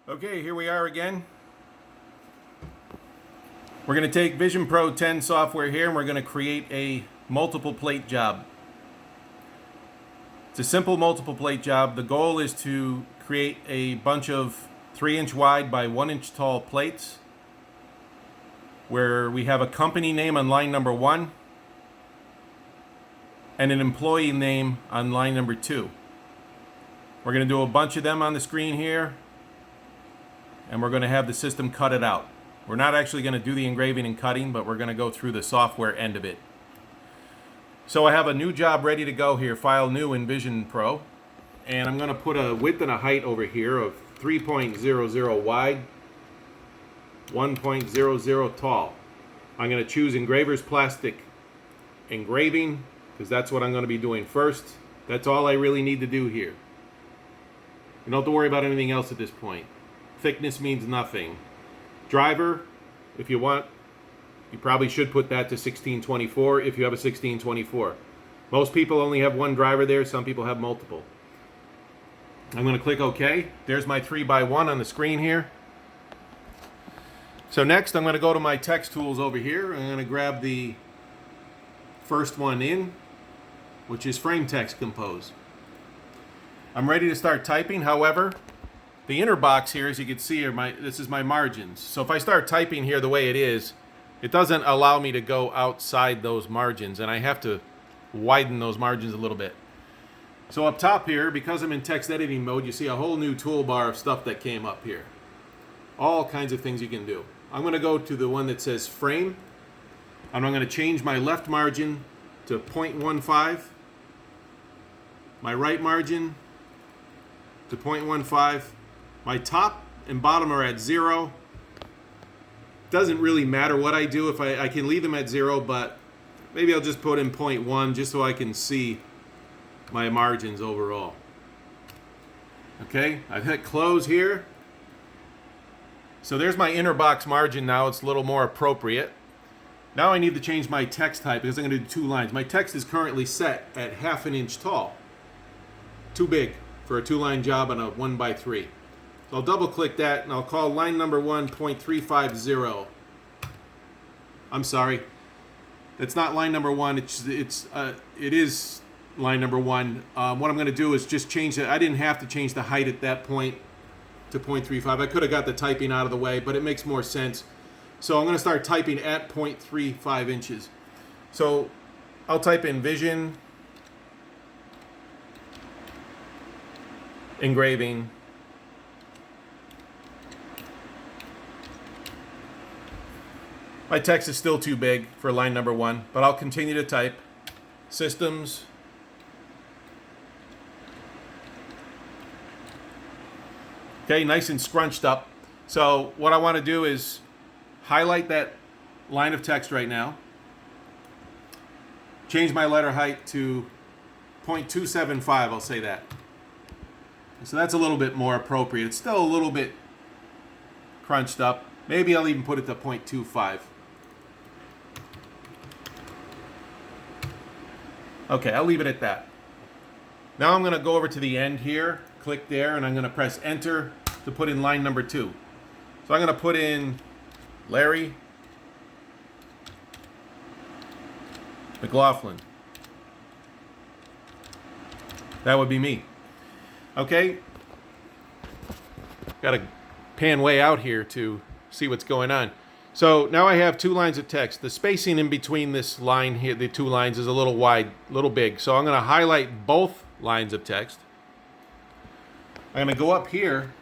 Okay, here we are again. We're going to take Vision Pro 10 software here and we're going to create a multiple plate job. It's a simple multiple plate job. The goal is to create a bunch of 3-inch wide by 1-inch tall plates where we have a company name on line number 1 and an employee name on line number 2. We're going to do a bunch of them on the screen here, and we're going to have the system cut it out. We're not actually going to do the engraving and cutting, but we're going to go through the software end of it. So I have a new job ready to go here, File New in Vision Pro, and I'm going to put a width and a height over here of 3.00 wide, 1.00 tall. I'm going to choose Engraver's Plastic Engraving because that's what I'm going to be doing first. That's all I really need to do here. You don't have to worry about anything else at this point. Thickness means nothing. Driver, if you want, you probably should put that to 1624 if you have a 1624. Most people only have one driver there. Some people have multiple. I'm going to click OK. There's my 3x1 on the screen here. So next I'm going to go to my text tools over here. I'm going to grab the first one in, which is Frame Text Compose. I'm ready to start typing. However, the inner box here, as you can see, this is my margins. So if I start typing here the way it is, it doesn't allow me to go outside those margins, and I have to widen those margins a little bit. So up top here, because I'm in text editing mode, you see a whole new toolbar of stuff that came up here. All kinds of things you can do. I'm going to go to the one that says Frame, and I'm going to change my left margin to 0.15, my right margin to 0.15. My top and bottom are at 0. Doesn't really matter what I do. If I can leave them at 0, but maybe I'll just put in 0.1 just so I can see my margins overall. Okay, I've hit close here. So there's my inner box margin now. It's a little more appropriate. Now I need to change my text type because I'm going to do 2 lines. My text is currently set at 1/2 inch tall. Too big for a 2-line job on a 1x3. So I'll double click that and I'll call line number 1 0.350. I'm sorry, it's not line number 1. It is line number 1. What I'm going to do is just change it. I didn't have to change the height at that point to 0.35. I could have got the typing out of the way, but it makes more sense. So I'm going to start typing at 0.35 inches. So I'll type in Vision Engraving My text is still too big for line number 1, but I'll continue to type Systems Okay, nice and scrunched up. So what I want to do is highlight that line of text right now, change my letter height to 0.275, I'll say that. So that's a little bit more appropriate. It's still a little bit crunched up. Maybe I'll even put it to 0.25. Okay, I'll leave it at that. Now I'm going to go over to the end here, click there, and I'm going to press enter to put in line number 2. So I'm going to put in Larry McLaughlin. That would be me. Okay. Got to pan way out here to see what's going on. So now I have 2 lines of text. The spacing in between this line here, the 2 lines, is a little wide, a little big. So I'm going to highlight both lines of text. I'm going to go up here.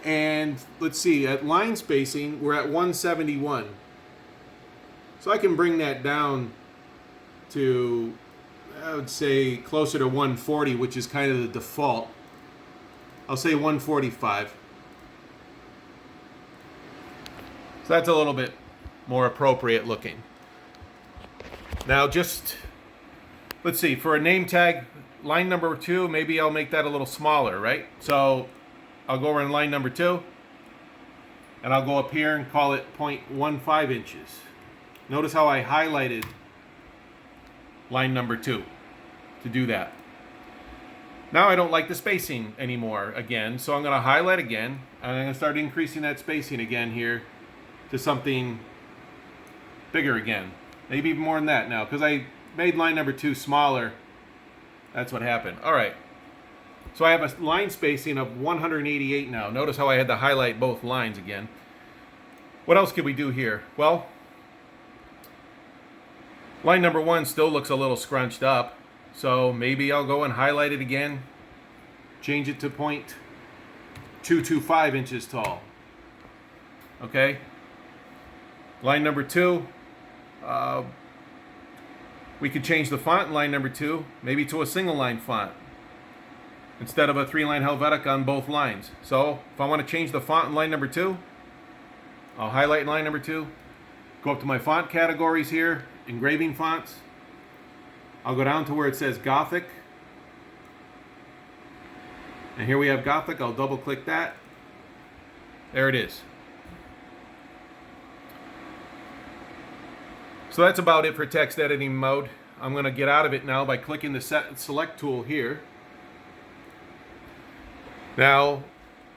And let's see, at line spacing, we're at 171. So I can bring that down to, I would say, closer to 140, which is kind of the default. I'll say 145. So that's a little bit more appropriate looking. Now just, let's see, for a name tag, line number 2, maybe I'll make that a little smaller, right? So I'll go over in line number 2, and I'll go up here and call it 0.15 inches. Notice how I highlighted line number 2 to do that. Now I don't like the spacing anymore again, so I'm going to highlight again, and I'm going to start increasing that spacing again here to something bigger again. Maybe even more than that now, because I made line number 2 smaller. That's what happened. All right. So I have a line spacing of 188 now. Notice how I had to highlight both lines again. What else could we do here? Well, line number 1 still looks a little scrunched up. So maybe I'll go and highlight it again. Change it to 0.225 inches tall. Okay. Line number 2. We could change the font in line number 2, maybe to a single line font, instead of a 3-line Helvetica on both lines. So if I want to change the font in line number 2, I'll highlight in line number 2, go up to my font categories here, engraving fonts. I'll go down to where it says Gothic. And here we have Gothic. I'll double click that. There it is. So that's about it for text editing mode. I'm going to get out of it now by clicking the select tool here. Now,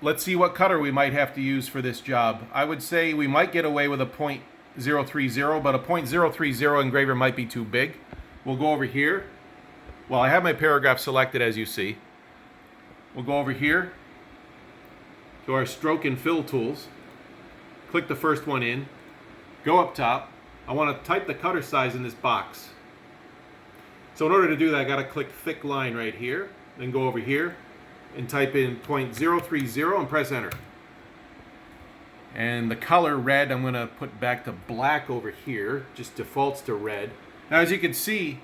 let's see what cutter we might have to use for this job. I would say we might get away with a .030, but a .030 engraver might be too big. We'll go over here. Well, I have my paragraph selected, as you see. We'll go over here to our stroke and fill tools. Click the first one in. Go up top. I want to type the cutter size in this box. So in order to do that, I got to click thick line right here. Then go over here and type in .030 and press enter. And the color red, I'm going to put back to black over here. Just defaults to red. Now, as you can see,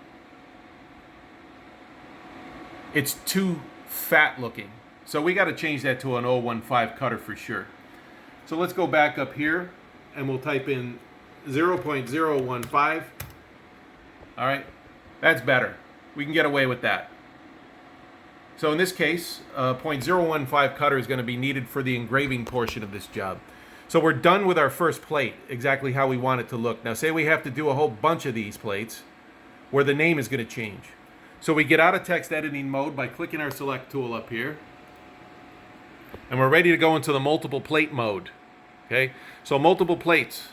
it's too fat looking. So we got to change that to an 015 cutter for sure. So let's go back up here and we'll type in 0.015. All right, that's better. We can get away with that. So in this case, a .015 cutter is going to be needed for the engraving portion of this job. So we're done with our first plate, exactly how we want it to look. Now say we have to do a whole bunch of these plates where the name is going to change. So we get out of text editing mode by clicking our select tool up here. And we're ready to go into the multiple plate mode. Okay, so multiple plates.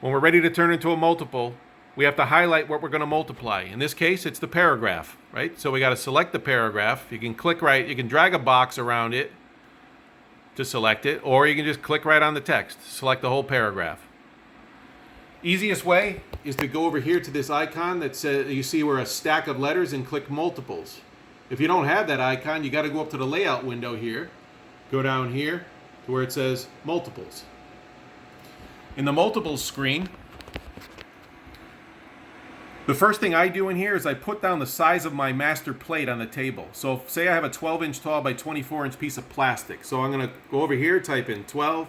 When we're ready to turn into a multiple, we have to highlight what we're going to multiply. In this case, it's the paragraph, right? So we got to select the paragraph. You can click right, you can drag a box around it to select it, or you can just click right on the text, select the whole paragraph. Easiest way is to go over here to this icon that says, you see where a stack of letters, and click multiples. If you don't have that icon, you got to go up to the layout window here, go down here to where it says multiples. In the multiples screen, the first thing I do in here is I put down the size of my master plate on the table. So say I have a 12-inch tall by 24-inch piece of plastic. So I'm going to go over here, type in 12,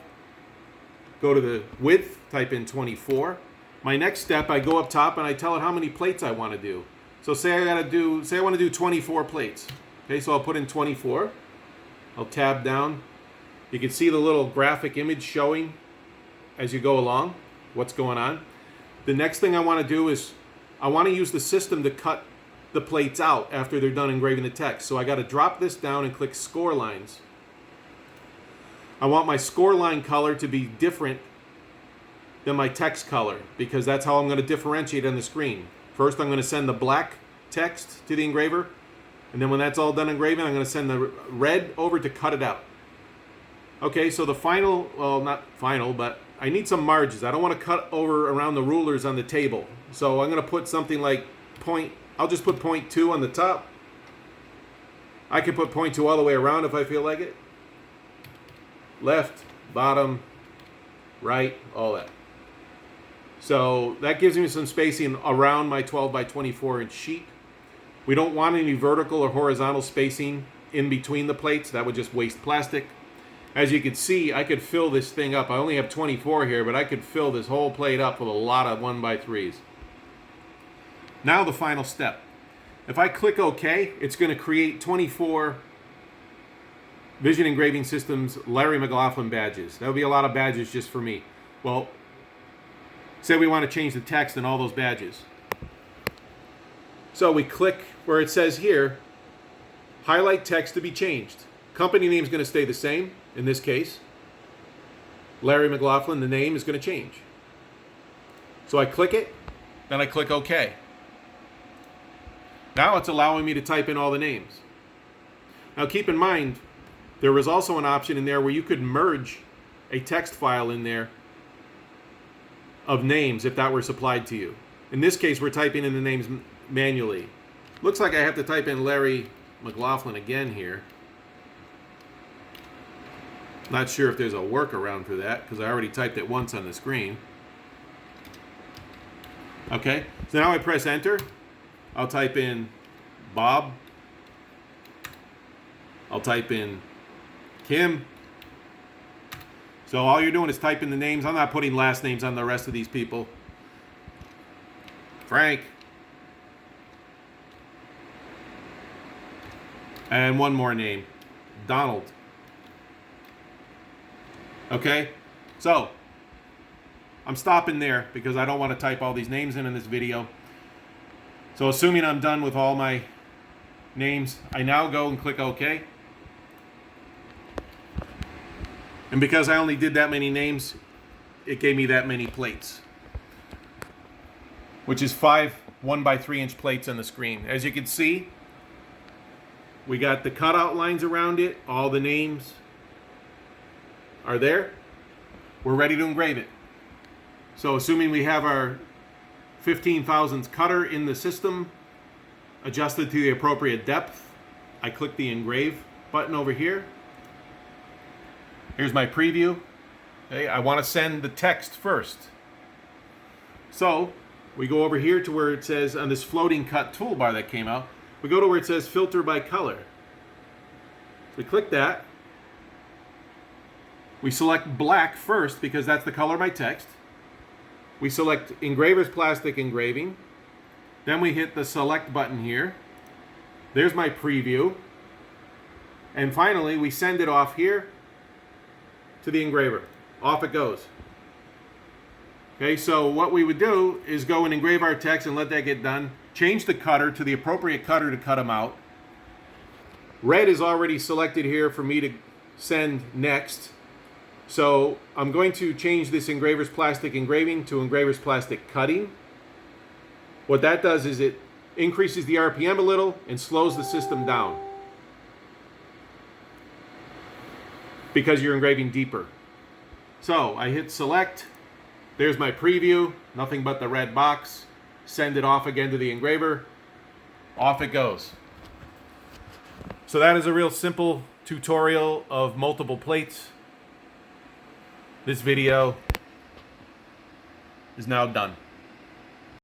go to the width, type in 24. My next step, I go up top and I tell it how many plates I want to do. So say I want to do 24 plates. Okay, so I'll put in 24. I'll tab down. You can see the little graphic image showing as you go along what's going on. The next thing I want to do is I want to use the system to cut the plates out after they're done engraving the text. So I got to drop this down and click score lines. I want my score line color to be different than my text color, because that's how I'm going to differentiate on the screen. First, I'm going to send the black text to the engraver, and then when that's all done engraving, I'm going to send the red over to cut it out. Okay, so the final, well, not final, but I need some margins. I don't want to cut over around the rulers on the table. So I'm going to put something like I'll just put 0.2 on the top. I can put 0.2 all the way around if I feel like it. Left, bottom, right, all that. So that gives me some spacing around my 12 by 24 inch sheet. We don't want any vertical or horizontal spacing in between the plates. That would just waste plastic. As you can see, I could fill this thing up. I only have 24 here, but I could fill this whole plate up with a lot of 1x3s. Now the final step. If I click OK, it's going to create 24 Vision Engraving Systems Larry McLaughlin badges. That would be a lot of badges just for me. Well, say we want to change the text in all those badges. So we click where it says here, highlight text to be changed. Company name is going to stay the same. In this case, Larry McLaughlin, the name is going to change. So I click it, then I click OK. Now it's allowing me to type in all the names. Now keep in mind, there was also an option in there where you could merge a text file in there of names if that were supplied to you. In this case, we're typing in the names manually. Looks like I have to type in Larry McLaughlin again here. Not sure if there's a workaround for that because I already typed it once on the screen. Okay, so now I press enter. I'll type in Bob. I'll type in Kim. So all you're doing is typing the names. I'm not putting last names on the rest of these people. Frank. And one more name. Donald. Okay? So, I'm stopping there because I don't want to type all these names in this video. So assuming I'm done with all my names, I now go and click OK. And because I only did that many names, it gave me that many plates, which is 5 1x3" plates on the screen. As you can see, we got the cutout lines around it. All the names are there. We're ready to engrave it. So assuming we have our 15 thousandths cutter in the system, adjusted to the appropriate depth, I click the engrave button over here. Here's my preview. Okay, I want to send the text first. So we go over here to where it says on this floating cut toolbar that came out, we go to where it says filter by color. We click that. We select black first because that's the color of my text. We select Engraver's Plastic Engraving. Then we hit the select button here. There's my preview. And finally, we send it off here to the engraver. Off it goes. Okay, so what we would do is go and engrave our text and let that get done. Change the cutter to the appropriate cutter to cut them out. Red is already selected here for me to send next. So I'm going to change this Engraver's Plastic Engraving to Engraver's Plastic Cutting. What that does is it increases the RPM a little and slows the system down, because you're engraving deeper. So I hit select. There's my preview. Nothing but the red box. Send it off again to the engraver. Off it goes. So that is a real simple tutorial of multiple plates. This video is now done.